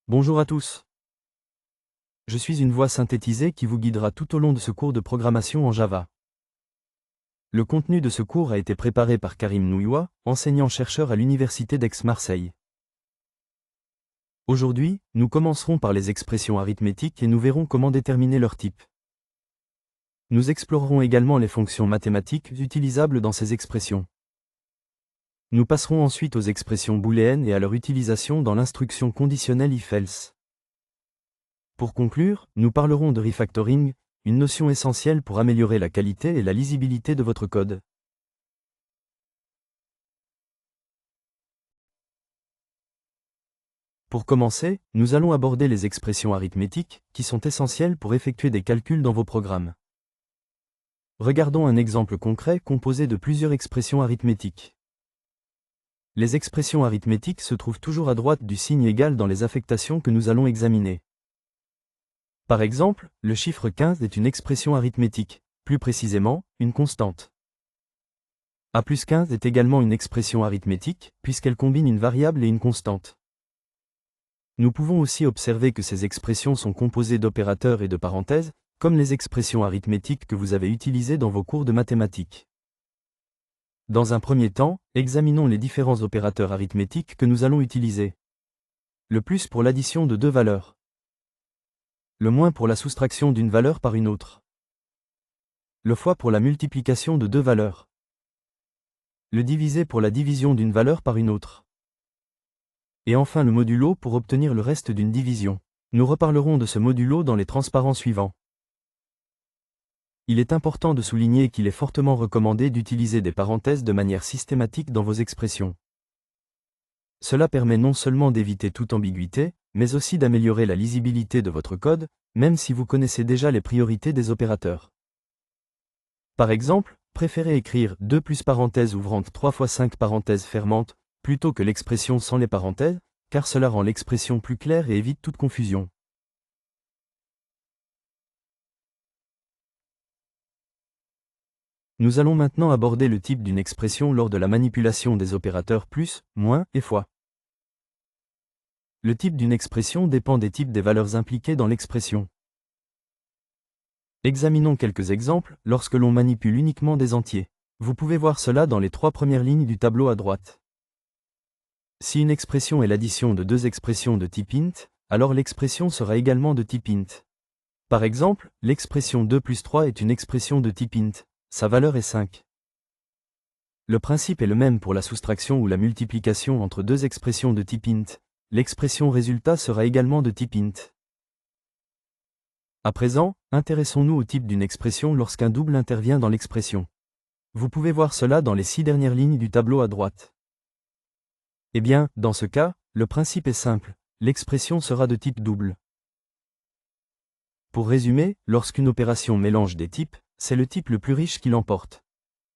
Bonjour à tous. Je suis une voix synthétisée qui vous guidera tout au long de ce cours de programmation en Java. Le contenu de ce cours a été préparé par Karim Nouyoua, enseignant-chercheur à l'Université d'Aix-Marseille. Aujourd'hui, nous commencerons par les expressions arithmétiques et nous verrons comment déterminer leur type. Nous explorerons également les fonctions mathématiques utilisables dans ces expressions. Nous passerons ensuite aux expressions booléennes et à leur utilisation dans l'instruction conditionnelle if-else. Pour conclure, nous parlerons de refactoring, une notion essentielle pour améliorer la qualité et la lisibilité de votre code. Pour commencer, nous allons aborder les expressions arithmétiques, qui sont essentielles pour effectuer des calculs dans vos programmes. Regardons un exemple concret composé de plusieurs expressions arithmétiques. Les expressions arithmétiques se trouvent toujours à droite du signe égal dans les affectations que nous allons examiner. Par exemple, le chiffre 15 est une expression arithmétique, plus précisément, une constante. A plus 15 est également une expression arithmétique, puisqu'elle combine une variable et une constante. Nous pouvons aussi observer que ces expressions sont composées d'opérateurs et de parenthèses, comme les expressions arithmétiques que vous avez utilisées dans vos cours de mathématiques. Dans un premier temps, examinons les différents opérateurs arithmétiques que nous allons utiliser. Le plus pour l'addition de deux valeurs. Le moins pour la soustraction d'une valeur par une autre. Le fois pour la multiplication de deux valeurs. Le divisé pour la division d'une valeur par une autre. Et enfin le modulo pour obtenir le reste d'une division. Nous reparlerons de ce modulo dans les transparents suivants. Il est important de souligner qu'il est fortement recommandé d'utiliser des parenthèses de manière systématique dans vos expressions. Cela permet non seulement d'éviter toute ambiguïté, mais aussi d'améliorer la lisibilité de votre code, même si vous connaissez déjà les priorités des opérateurs. Par exemple, préférez écrire 2 plus parenthèse ouvrante 3 fois 5 parenthèses fermantes, plutôt que l'expression sans les parenthèses, car cela rend l'expression plus claire et évite toute confusion. Nous allons maintenant aborder le type d'une expression lors de la manipulation des opérateurs plus, moins et fois. Le type d'une expression dépend des types des valeurs impliquées dans l'expression. Examinons quelques exemples lorsque l'on manipule uniquement des entiers. Vous pouvez voir cela dans les trois premières lignes du tableau à droite. Si une expression est l'addition de deux expressions de type int, alors l'expression sera également de type int. Par exemple, l'expression 2 plus 3 est une expression de type int. Sa valeur est 5. Le principe est le même pour la soustraction ou la multiplication entre deux expressions de type int. L'expression résultat sera également de type int. À présent, intéressons-nous au type d'une expression lorsqu'un double intervient dans l'expression. Vous pouvez voir cela dans les 6 dernières lignes du tableau à droite. Eh bien, dans ce cas, le principe est simple, l'expression sera de type double. Pour résumer, lorsqu'une opération mélange des types, c'est le type le plus riche qui l'emporte.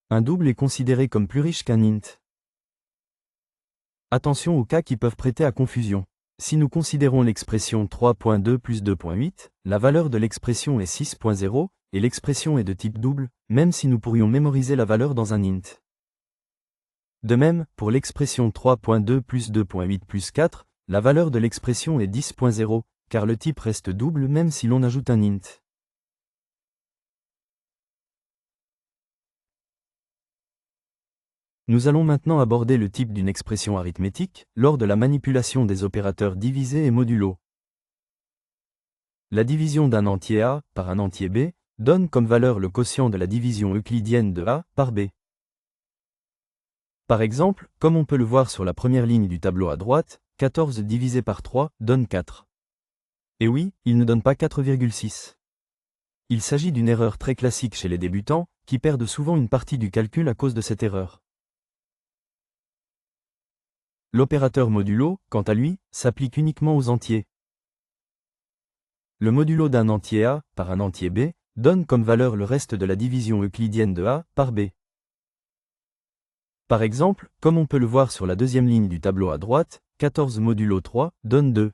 Un double est considéré comme plus riche qu'un int. Attention aux cas qui peuvent prêter à confusion. Si nous considérons l'expression 3.2 plus 2.8, la valeur de l'expression est 6.0, et l'expression est de type double, même si nous pourrions mémoriser la valeur dans un int. De même, pour l'expression 3.2 plus 2.8 plus 4, la valeur de l'expression est 10.0, car le type reste double même si l'on ajoute un int. Nous allons maintenant aborder le type d'une expression arithmétique, lors de la manipulation des opérateurs divisé et modulo. La division d'un entier A par un entier B donne comme valeur le quotient de la division euclidienne de A par B. Par exemple, comme on peut le voir sur la première ligne du tableau à droite, 14 divisé par 3 donne 4. Et oui, il ne donne pas 4,6. Il s'agit d'une erreur très classique chez les débutants, qui perdent souvent une partie du calcul à cause de cette erreur. L'opérateur modulo, quant à lui, s'applique uniquement aux entiers. Le modulo d'un entier A par un entier B donne comme valeur le reste de la division euclidienne de A par B. Par exemple, comme on peut le voir sur la deuxième ligne du tableau à droite, 14 modulo 3 donne 2.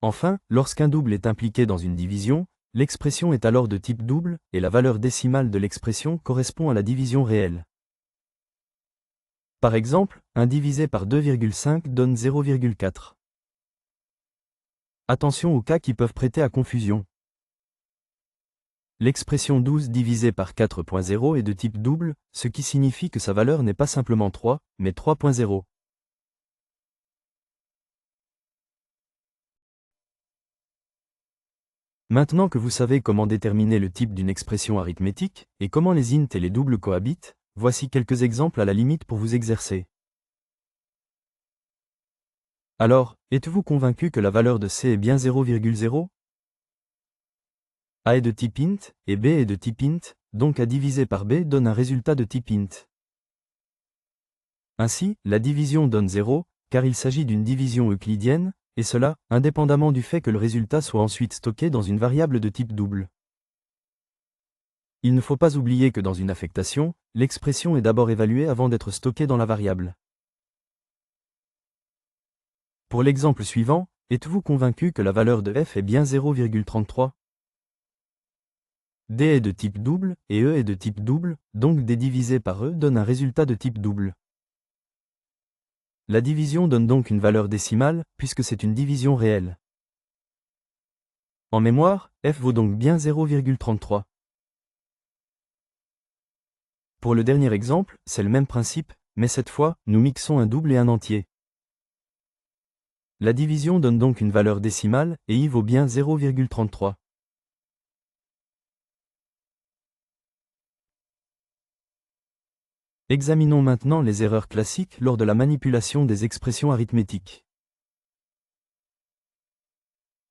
Enfin, lorsqu'un double est impliqué dans une division, l'expression est alors de type double, et la valeur décimale de l'expression correspond à la division réelle. Par exemple, 1 divisé par 2,5 donne 0,4. Attention aux cas qui peuvent prêter à confusion. L'expression 12 divisé par 4.0 est de type double, ce qui signifie que sa valeur n'est pas simplement 3, mais 3.0. Maintenant que vous savez comment déterminer le type d'une expression arithmétique, et comment les int et les doubles cohabitent, voici quelques exemples à la limite pour vous exercer. Alors, êtes-vous convaincu que la valeur de C est bien 0,0? A est de type int, et B est de type int, donc A divisé par B donne un résultat de type int. Ainsi, la division donne 0, car il s'agit d'une division euclidienne, et cela, indépendamment du fait que le résultat soit ensuite stocké dans une variable de type double. Il ne faut pas oublier que dans une affectation, l'expression est d'abord évaluée avant d'être stockée dans la variable. Pour l'exemple suivant, êtes-vous convaincu que la valeur de f est bien 0,33? D est de type double, et E est de type double, donc D divisé par E donne un résultat de type double. La division donne donc une valeur décimale, puisque c'est une division réelle. En mémoire, f vaut donc bien 0,33. Pour le dernier exemple, c'est le même principe, mais cette fois, nous mixons un double et un entier. La division donne donc une valeur décimale, et i vaut bien 0,33. Examinons maintenant les erreurs classiques lors de la manipulation des expressions arithmétiques.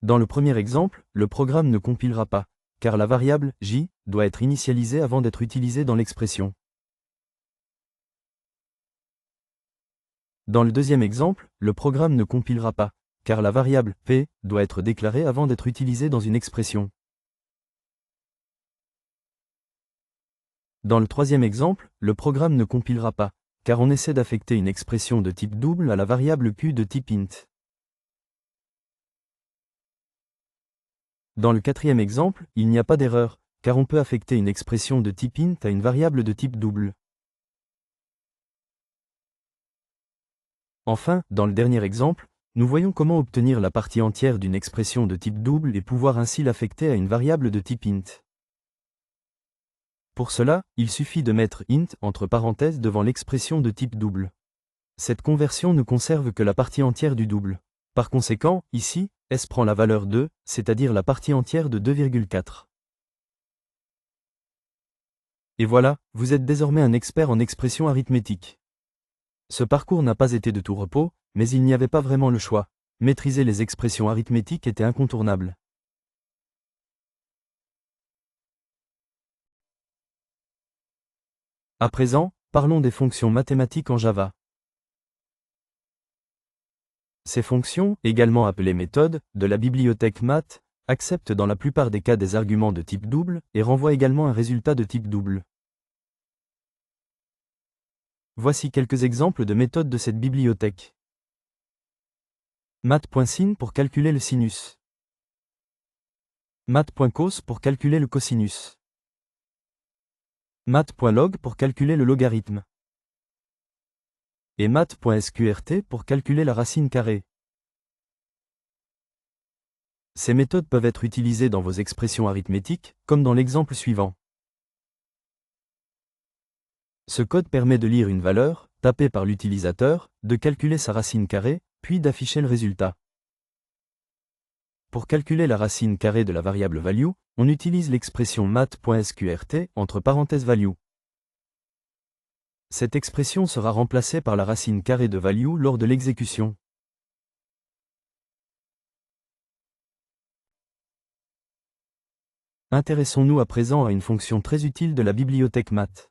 Dans le premier exemple, le programme ne compilera pas, car la variable j doit être initialisée avant d'être utilisée dans l'expression. Dans le deuxième exemple, le programme ne compilera pas, car la variable p doit être déclarée avant d'être utilisée dans une expression. Dans le troisième exemple, le programme ne compilera pas, car on essaie d'affecter une expression de type double à la variable q de type int. Dans le quatrième exemple, il n'y a pas d'erreur, car on peut affecter une expression de type int à une variable de type double. Enfin, dans le dernier exemple, nous voyons comment obtenir la partie entière d'une expression de type double et pouvoir ainsi l'affecter à une variable de type int. Pour cela, il suffit de mettre int entre parenthèses devant l'expression de type double. Cette conversion ne conserve que la partie entière du double. Par conséquent, ici, S prend la valeur 2, c'est-à-dire la partie entière de 2,4. Et voilà, vous êtes désormais un expert en expressions arithmétiques. Ce parcours n'a pas été de tout repos, mais il n'y avait pas vraiment le choix. Maîtriser les expressions arithmétiques était incontournable. À présent, parlons des fonctions mathématiques en Java. Ces fonctions, également appelées méthodes, de la bibliothèque math, acceptent dans la plupart des cas des arguments de type double, et renvoient également un résultat de type double. Voici quelques exemples de méthodes de cette bibliothèque. Math.sin pour calculer le sinus. Math.cos pour calculer le cosinus. Math.log pour calculer le logarithme. Et math.sqrt pour calculer la racine carrée. Ces méthodes peuvent être utilisées dans vos expressions arithmétiques, comme dans l'exemple suivant. Ce code permet de lire une valeur, tapée par l'utilisateur, de calculer sa racine carrée, puis d'afficher le résultat. Pour calculer la racine carrée de la variable value, on utilise l'expression math.sqrt entre parenthèses value. Cette expression sera remplacée par la racine carrée de value lors de l'exécution. Intéressons-nous à présent à une fonction très utile de la bibliothèque math.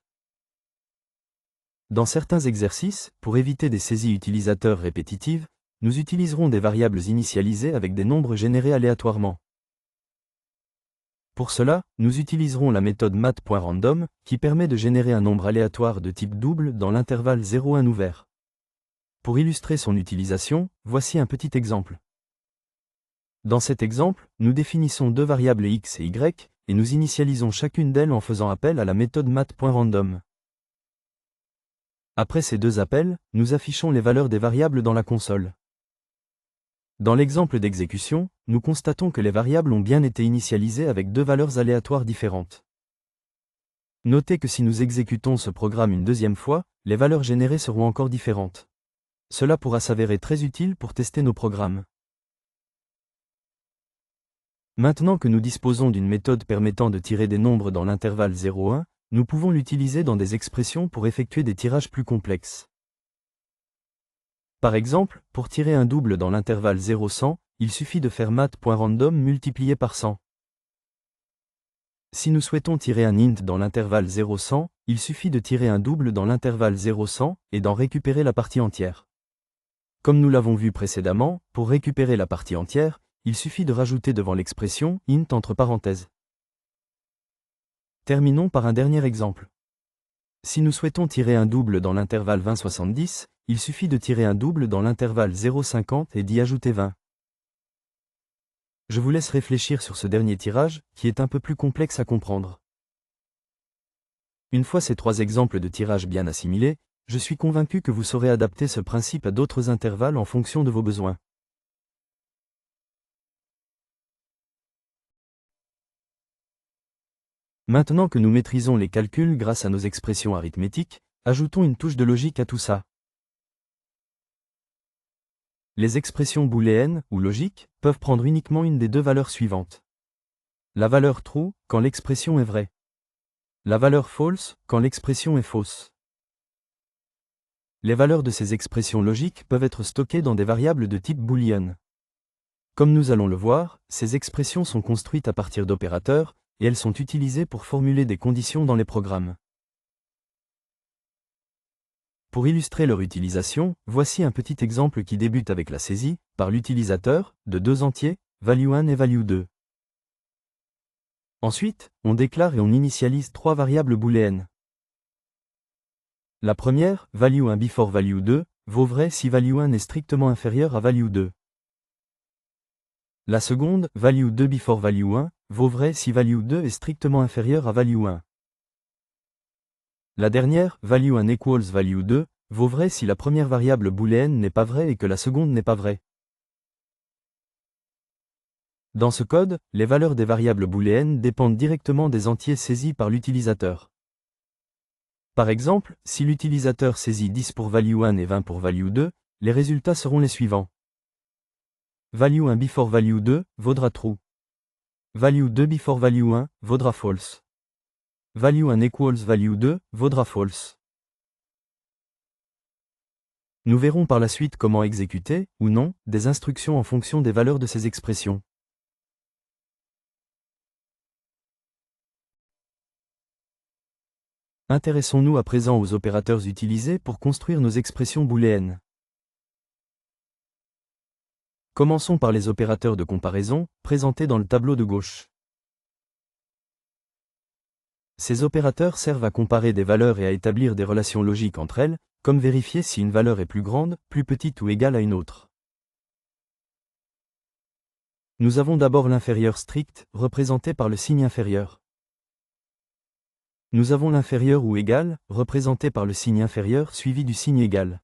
Dans certains exercices, pour éviter des saisies utilisateurs répétitives, nous utiliserons des variables initialisées avec des nombres générés aléatoirement. Pour cela, nous utiliserons la méthode math.random, qui permet de générer un nombre aléatoire de type double dans l'intervalle 0,1 ouvert. Pour illustrer son utilisation, voici un petit exemple. Dans cet exemple, nous définissons deux variables x et y, et nous initialisons chacune d'elles en faisant appel à la méthode math.random. Après ces deux appels, nous affichons les valeurs des variables dans la console. Dans l'exemple d'exécution, nous constatons que les variables ont bien été initialisées avec deux valeurs aléatoires différentes. Notez que si nous exécutons ce programme une deuxième fois, les valeurs générées seront encore différentes. Cela pourra s'avérer très utile pour tester nos programmes. Maintenant que nous disposons d'une méthode permettant de tirer des nombres dans l'intervalle 0,1, nous pouvons l'utiliser dans des expressions pour effectuer des tirages plus complexes. Par exemple, pour tirer un double dans l'intervalle 0,100, il suffit de faire math.random multiplié par 100. Si nous souhaitons tirer un int dans l'intervalle 0,100, il suffit de tirer un double dans l'intervalle 0,100 et d'en récupérer la partie entière. Comme nous l'avons vu précédemment, pour récupérer la partie entière, il suffit de rajouter devant l'expression int entre parenthèses. Terminons par un dernier exemple. Si nous souhaitons tirer un double dans l'intervalle 20-70, il suffit de tirer un double dans l'intervalle 0,50 et d'y ajouter 20. Je vous laisse réfléchir sur ce dernier tirage, qui est un peu plus complexe à comprendre. Une fois ces trois exemples de tirage bien assimilés, je suis convaincu que vous saurez adapter ce principe à d'autres intervalles en fonction de vos besoins. Maintenant que nous maîtrisons les calculs grâce à nos expressions arithmétiques, ajoutons une touche de logique à tout ça. Les expressions booléennes, ou logiques, peuvent prendre uniquement une des deux valeurs suivantes. La valeur true, quand l'expression est vraie. La valeur false, quand l'expression est fausse. Les valeurs de ces expressions logiques peuvent être stockées dans des variables de type boolean. Comme nous allons le voir, ces expressions sont construites à partir d'opérateurs, et elles sont utilisées pour formuler des conditions dans les programmes. Pour illustrer leur utilisation, voici un petit exemple qui débute avec la saisie, par l'utilisateur, de deux entiers, value1 et value2. Ensuite, on déclare et on initialise trois variables booléennes. La première, value1 before value2, vaut vrai si value1 est strictement inférieur à value2. La seconde, value2 before value1, vaut vrai si value2 est strictement inférieur à value1. La dernière, value1 equals value2, vaut vrai si la première variable booléenne n'est pas vraie et que la seconde n'est pas vraie. Dans ce code, les valeurs des variables booléennes dépendent directement des entiers saisis par l'utilisateur. Par exemple, si l'utilisateur saisit 10 pour value1 et 20 pour value2, les résultats seront les suivants. Value1 before value2 vaudra true. Value2 before value1 vaudra false. Value1 equals value2 vaudra false. Nous verrons par la suite comment exécuter, ou non, des instructions en fonction des valeurs de ces expressions. Intéressons-nous à présent aux opérateurs utilisés pour construire nos expressions booléennes. Commençons par les opérateurs de comparaison, présentés dans le tableau de gauche. Ces opérateurs servent à comparer des valeurs et à établir des relations logiques entre elles, comme vérifier si une valeur est plus grande, plus petite ou égale à une autre. Nous avons d'abord l'inférieur strict, représenté par le signe inférieur. Nous avons l'inférieur ou égal, représenté par le signe inférieur suivi du signe égal.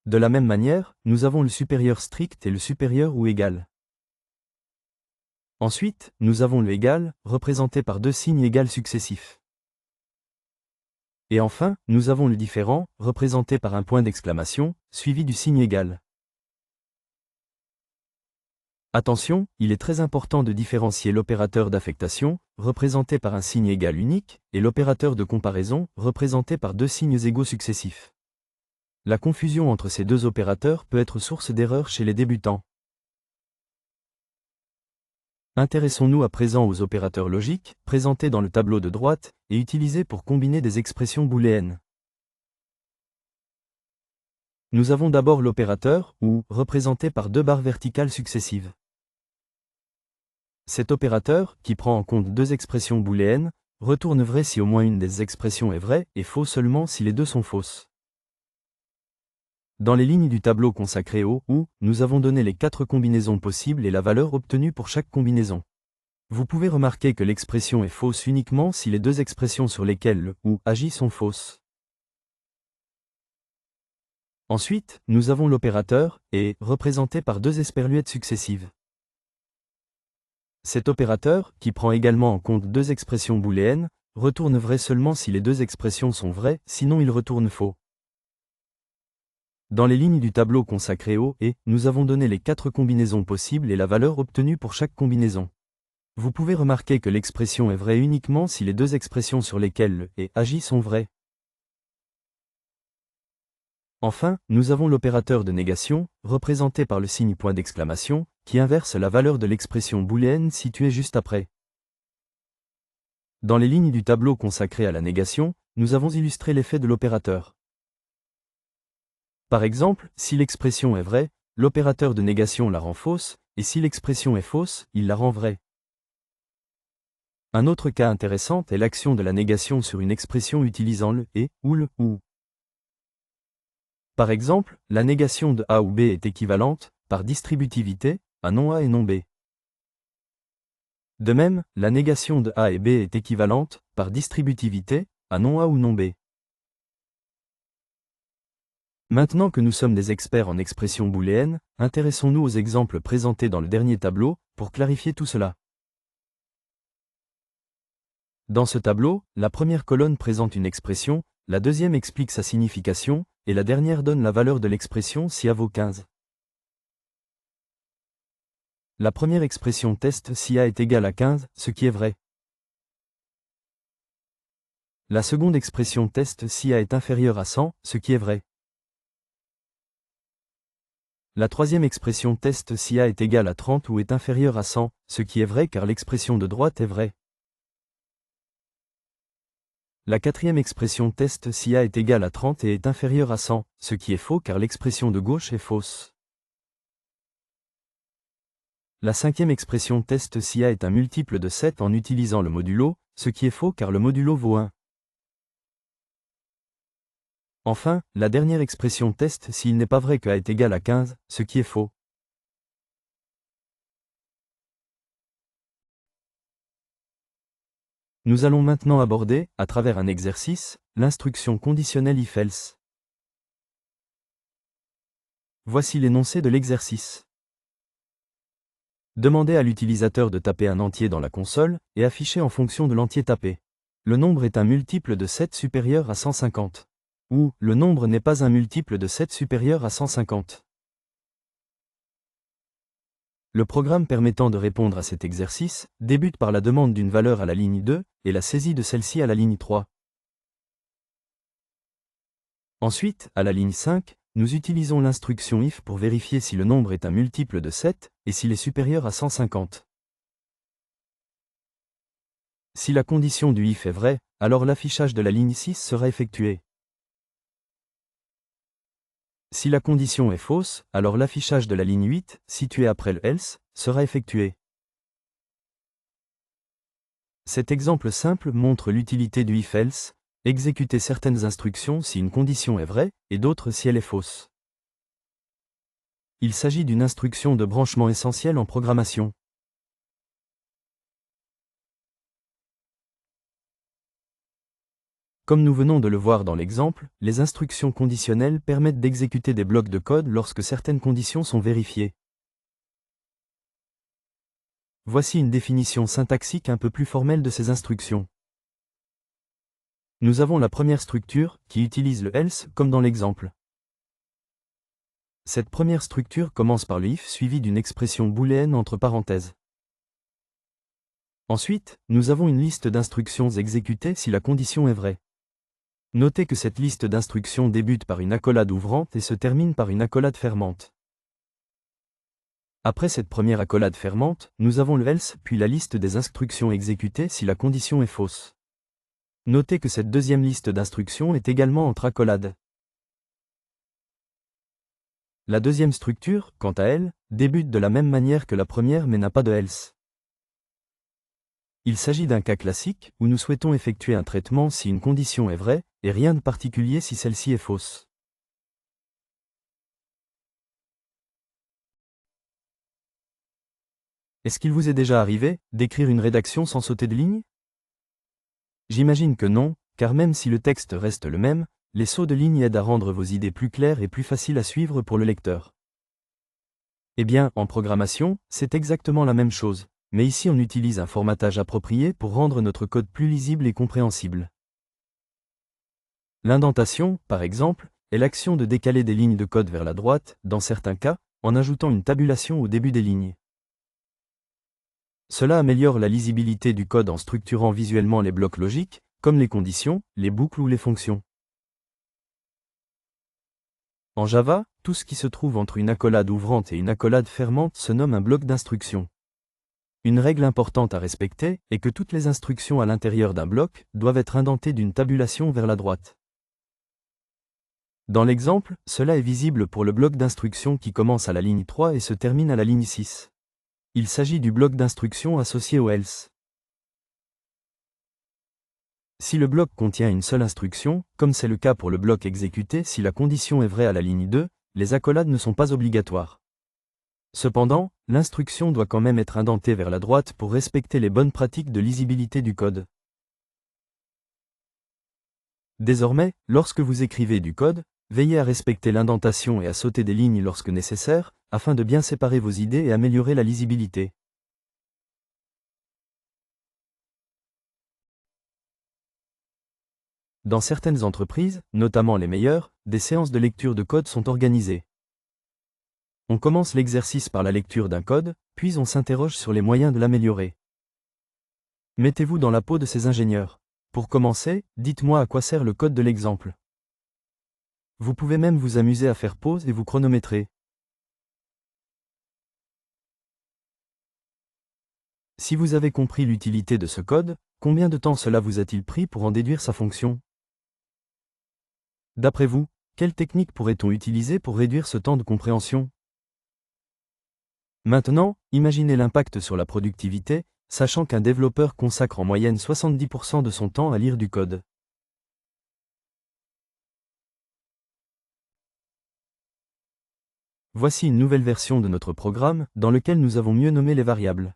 De la même manière, nous avons le supérieur strict et le supérieur ou égal. Ensuite, nous avons le égal, représenté par deux signes égales successifs. Et enfin, nous avons le différent, représenté par un point d'exclamation, suivi du signe égal. Attention, il est très important de différencier l'opérateur d'affectation, représenté par un signe égal unique, et l'opérateur de comparaison, représenté par deux signes égaux successifs. La confusion entre ces deux opérateurs peut être source d'erreur chez les débutants. Intéressons-nous à présent aux opérateurs logiques, présentés dans le tableau de droite, et utilisés pour combiner des expressions booléennes. Nous avons d'abord l'opérateur, ou, représenté par deux barres verticales successives. Cet opérateur, qui prend en compte deux expressions booléennes, retourne vrai si au moins une des expressions est vraie, et faux seulement si les deux sont fausses. Dans les lignes du tableau consacré au ou, nous avons donné les 4 combinaisons possibles et la valeur obtenue pour chaque combinaison. Vous pouvez remarquer que l'expression est fausse uniquement si les deux expressions sur lesquelles le ou agit sont fausses. Ensuite, nous avons l'opérateur, et, représenté par deux esperluettes successives. Cet opérateur, qui prend également en compte deux expressions booléennes, retourne vrai seulement si les deux expressions sont vraies, sinon il retourne faux. Dans les lignes du tableau consacré au « et », nous avons donné les 4 combinaisons possibles et la valeur obtenue pour chaque combinaison. Vous pouvez remarquer que l'expression est vraie uniquement si les deux expressions sur lesquelles le « et » agit sont vraies. Enfin, nous avons l'opérateur de négation, représenté par le signe point d'exclamation, qui inverse la valeur de l'expression booléenne située juste après. Dans les lignes du tableau consacré à la négation, nous avons illustré l'effet de l'opérateur. Par exemple, si l'expression est vraie, l'opérateur de négation la rend fausse, et si l'expression est fausse, il la rend vraie. Un autre cas intéressant est l'action de la négation sur une expression utilisant le « et » ou le « ou ». Par exemple, la négation de A ou B est équivalente, par distributivité, à non A et non B. De même, la négation de A et B est équivalente, par distributivité, à non A ou non B. Maintenant que nous sommes des experts en expressions booléennes, intéressons-nous aux exemples présentés dans le dernier tableau, pour clarifier tout cela. Dans ce tableau, la première colonne présente une expression, la deuxième explique sa signification, et la dernière donne la valeur de l'expression si A vaut 15. La première expression teste si A est égal à 15, ce qui est vrai. La seconde expression teste si A est inférieur à 100, ce qui est vrai. La troisième expression teste si A est égal à 30 ou est inférieur à 100, ce qui est vrai car l'expression de droite est vraie. La quatrième expression teste si A est égal à 30 et est inférieur à 100, ce qui est faux car l'expression de gauche est fausse. La cinquième expression teste si A est un multiple de 7 en utilisant le modulo, ce qui est faux car le modulo vaut 1. Enfin, la dernière expression teste s'il n'est pas vrai que A est égal à 15, ce qui est faux. Nous allons maintenant aborder, à travers un exercice, l'instruction conditionnelle if-else. Voici l'énoncé de l'exercice. Demandez à l'utilisateur de taper un entier dans la console, et afficher en fonction de l'entier tapé. Le nombre est un multiple de 7 supérieur à 150. Ou, le nombre n'est pas un multiple de 7 supérieur à 150. Le programme permettant de répondre à cet exercice débute par la demande d'une valeur à la ligne 2 et la saisie de celle-ci à la ligne 3. Ensuite, à la ligne 5, nous utilisons l'instruction if pour vérifier si le nombre est un multiple de 7 et s'il est supérieur à 150. Si la condition du if est vraie, alors l'affichage de la ligne 6 sera effectué. Si la condition est fausse, alors l'affichage de la ligne 8, située après le else, sera effectué. Cet exemple simple montre l'utilité du if-else, exécuter certaines instructions si une condition est vraie, et d'autres si elle est fausse. Il s'agit d'une instruction de branchement essentielle en programmation. Comme nous venons de le voir dans l'exemple, les instructions conditionnelles permettent d'exécuter des blocs de code lorsque certaines conditions sont vérifiées. Voici une définition syntaxique un peu plus formelle de ces instructions. Nous avons la première structure, qui utilise le else, comme dans l'exemple. Cette première structure commence par le if suivi d'une expression booléenne entre parenthèses. Ensuite, nous avons une liste d'instructions exécutées si la condition est vraie. Notez que cette liste d'instructions débute par une accolade ouvrante et se termine par une accolade fermante. Après cette première accolade fermante, nous avons le else puis la liste des instructions exécutées si la condition est fausse. Notez que cette deuxième liste d'instructions est également entre accolades. La deuxième structure, quant à elle, débute de la même manière que la première mais n'a pas de else. Il s'agit d'un cas classique où nous souhaitons effectuer un traitement si une condition est vraie, et rien de particulier si celle-ci est fausse. Est-ce qu'il vous est déjà arrivé d'écrire une rédaction sans sauter de ligne? J'imagine que non, car même si le texte reste le même, les sauts de ligne aident à rendre vos idées plus claires et plus faciles à suivre pour le lecteur. Eh bien, en programmation, c'est exactement la même chose, mais ici on utilise un formatage approprié pour rendre notre code plus lisible et compréhensible. L'indentation, par exemple, est l'action de décaler des lignes de code vers la droite, dans certains cas, en ajoutant une tabulation au début des lignes. Cela améliore la lisibilité du code en structurant visuellement les blocs logiques, comme les conditions, les boucles ou les fonctions. En Java, tout ce qui se trouve entre une accolade ouvrante et une accolade fermante se nomme un bloc d'instruction. Une règle importante à respecter est que toutes les instructions à l'intérieur d'un bloc doivent être indentées d'une tabulation vers la droite. Dans l'exemple, cela est visible pour le bloc d'instruction qui commence à la ligne 3 et se termine à la ligne 6. Il s'agit du bloc d'instruction associé au else. Si le bloc contient une seule instruction, comme c'est le cas pour le bloc exécuté si la condition est vraie à la ligne 2, les accolades ne sont pas obligatoires. Cependant, l'instruction doit quand même être indentée vers la droite pour respecter les bonnes pratiques de lisibilité du code. Désormais, lorsque vous écrivez du code, veillez à respecter l'indentation et à sauter des lignes lorsque nécessaire, afin de bien séparer vos idées et améliorer la lisibilité. Dans certaines entreprises, notamment les meilleures, des séances de lecture de code sont organisées. On commence l'exercice par la lecture d'un code, puis on s'interroge sur les moyens de l'améliorer. Mettez-vous dans la peau de ces ingénieurs. Pour commencer, dites-moi à quoi sert le code de l'exemple. Vous pouvez même vous amuser à faire pause et vous chronométrer. Si vous avez compris l'utilité de ce code, combien de temps cela vous a-t-il pris pour en déduire sa fonction? D'après vous, quelle technique pourrait-on utiliser pour réduire ce temps de compréhension? Maintenant, imaginez l'impact sur la productivité, sachant qu'un développeur consacre en moyenne 70% de son temps à lire du code. Voici une nouvelle version de notre programme, dans lequel nous avons mieux nommé les variables.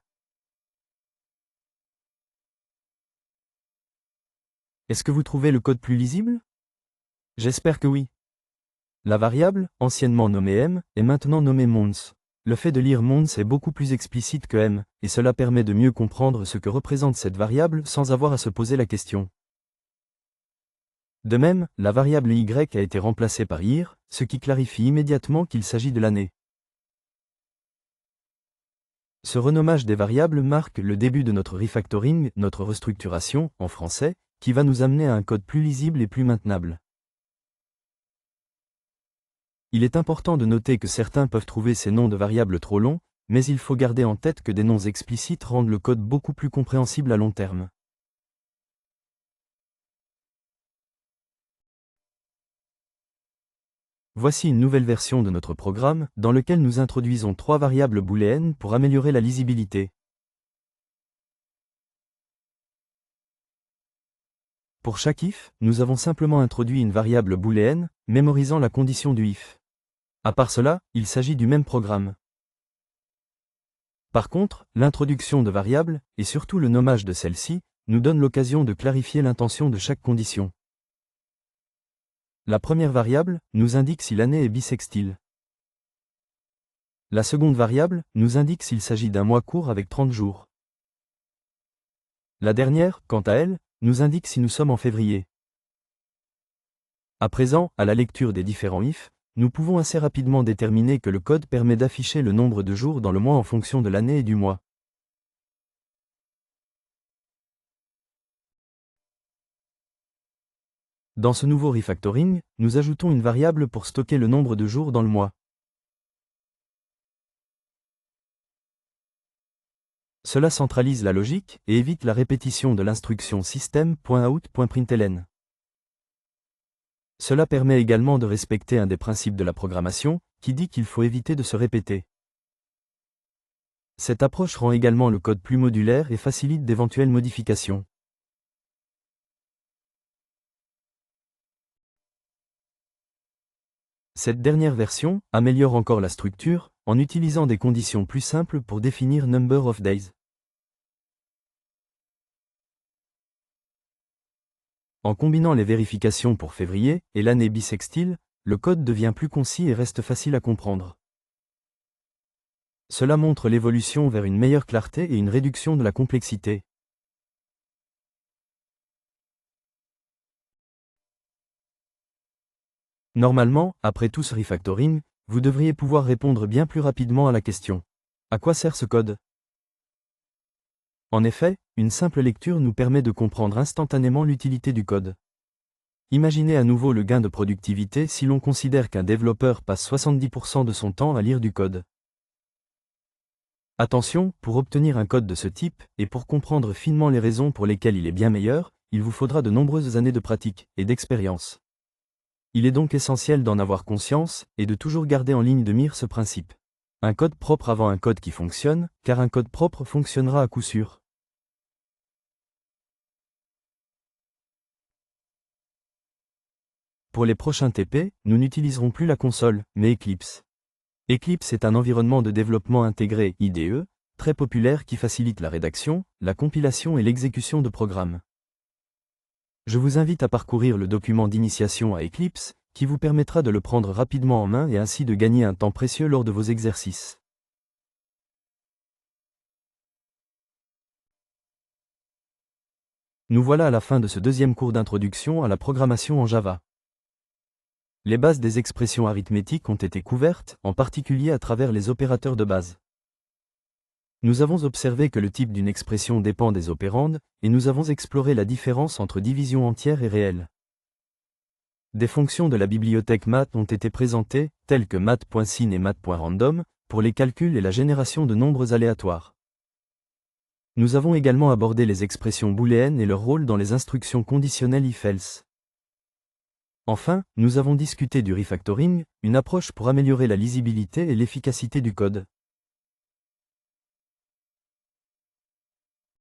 Est-ce que vous trouvez le code plus lisible? J'espère que oui. La variable, anciennement nommée m, est maintenant nommée mons. Le fait de lire mons est beaucoup plus explicite que m, et cela permet de mieux comprendre ce que représente cette variable sans avoir à se poser la question. De même, la variable y a été remplacée par year, ce qui clarifie immédiatement qu'il s'agit de l'année. Ce renommage des variables marque le début de notre refactoring, notre restructuration, en français, qui va nous amener à un code plus lisible et plus maintenable. Il est important de noter que certains peuvent trouver ces noms de variables trop longs, mais il faut garder en tête que des noms explicites rendent le code beaucoup plus compréhensible à long terme. Voici une nouvelle version de notre programme, dans lequel nous introduisons 3 variables booléennes pour améliorer la lisibilité. Pour chaque if, nous avons simplement introduit une variable booléenne, mémorisant la condition du if. À part cela, il s'agit du même programme. Par contre, l'introduction de variables, et surtout le nommage de celles-ci, nous donne l'occasion de clarifier l'intention de chaque condition. La première variable nous indique si l'année est bissextile. La seconde variable nous indique s'il s'agit d'un mois court avec 30 jours. La dernière, quant à elle, nous indique si nous sommes en février. À présent, à la lecture des différents if, nous pouvons assez rapidement déterminer que le code permet d'afficher le nombre de jours dans le mois en fonction de l'année et du mois. Dans ce nouveau refactoring, nous ajoutons une variable pour stocker le nombre de jours dans le mois. Cela centralise la logique et évite la répétition de l'instruction system.out.println. Cela permet également de respecter un des principes de la programmation, qui dit qu'il faut éviter de se répéter. Cette approche rend également le code plus modulaire et facilite d'éventuelles modifications. Cette dernière version améliore encore la structure, en utilisant des conditions plus simples pour définir number of days. En combinant les vérifications pour février et l'année bissextile, le code devient plus concis et reste facile à comprendre. Cela montre l'évolution vers une meilleure clarté et une réduction de la complexité. Normalement, après tout ce refactoring, vous devriez pouvoir répondre bien plus rapidement à la question. À quoi sert ce code? En effet, une simple lecture nous permet de comprendre instantanément l'utilité du code. Imaginez à nouveau le gain de productivité si l'on considère qu'un développeur passe 70% de son temps à lire du code. Attention, pour obtenir un code de ce type, et pour comprendre finement les raisons pour lesquelles il est bien meilleur, il vous faudra de nombreuses années de pratique et d'expérience. Il est donc essentiel d'en avoir conscience, et de toujours garder en ligne de mire ce principe. Un code propre avant un code qui fonctionne, car un code propre fonctionnera à coup sûr. Pour les prochains TP, nous n'utiliserons plus la console, mais Eclipse. Eclipse est un environnement de développement intégré IDE, très populaire qui facilite la rédaction, la compilation et l'exécution de programmes. Je vous invite à parcourir le document d'initiation à Eclipse, qui vous permettra de le prendre rapidement en main et ainsi de gagner un temps précieux lors de vos exercices. Nous voilà à la fin de ce deuxième cours d'introduction à la programmation en Java. Les bases des expressions arithmétiques ont été couvertes, en particulier à travers les opérateurs de base. Nous avons observé que le type d'une expression dépend des opérandes, et nous avons exploré la différence entre division entière et réelle. Des fonctions de la bibliothèque math ont été présentées, telles que math.sin et math.random, pour les calculs et la génération de nombres aléatoires. Nous avons également abordé les expressions booléennes et leur rôle dans les instructions conditionnelles if-else. Enfin, nous avons discuté du refactoring, une approche pour améliorer la lisibilité et l'efficacité du code.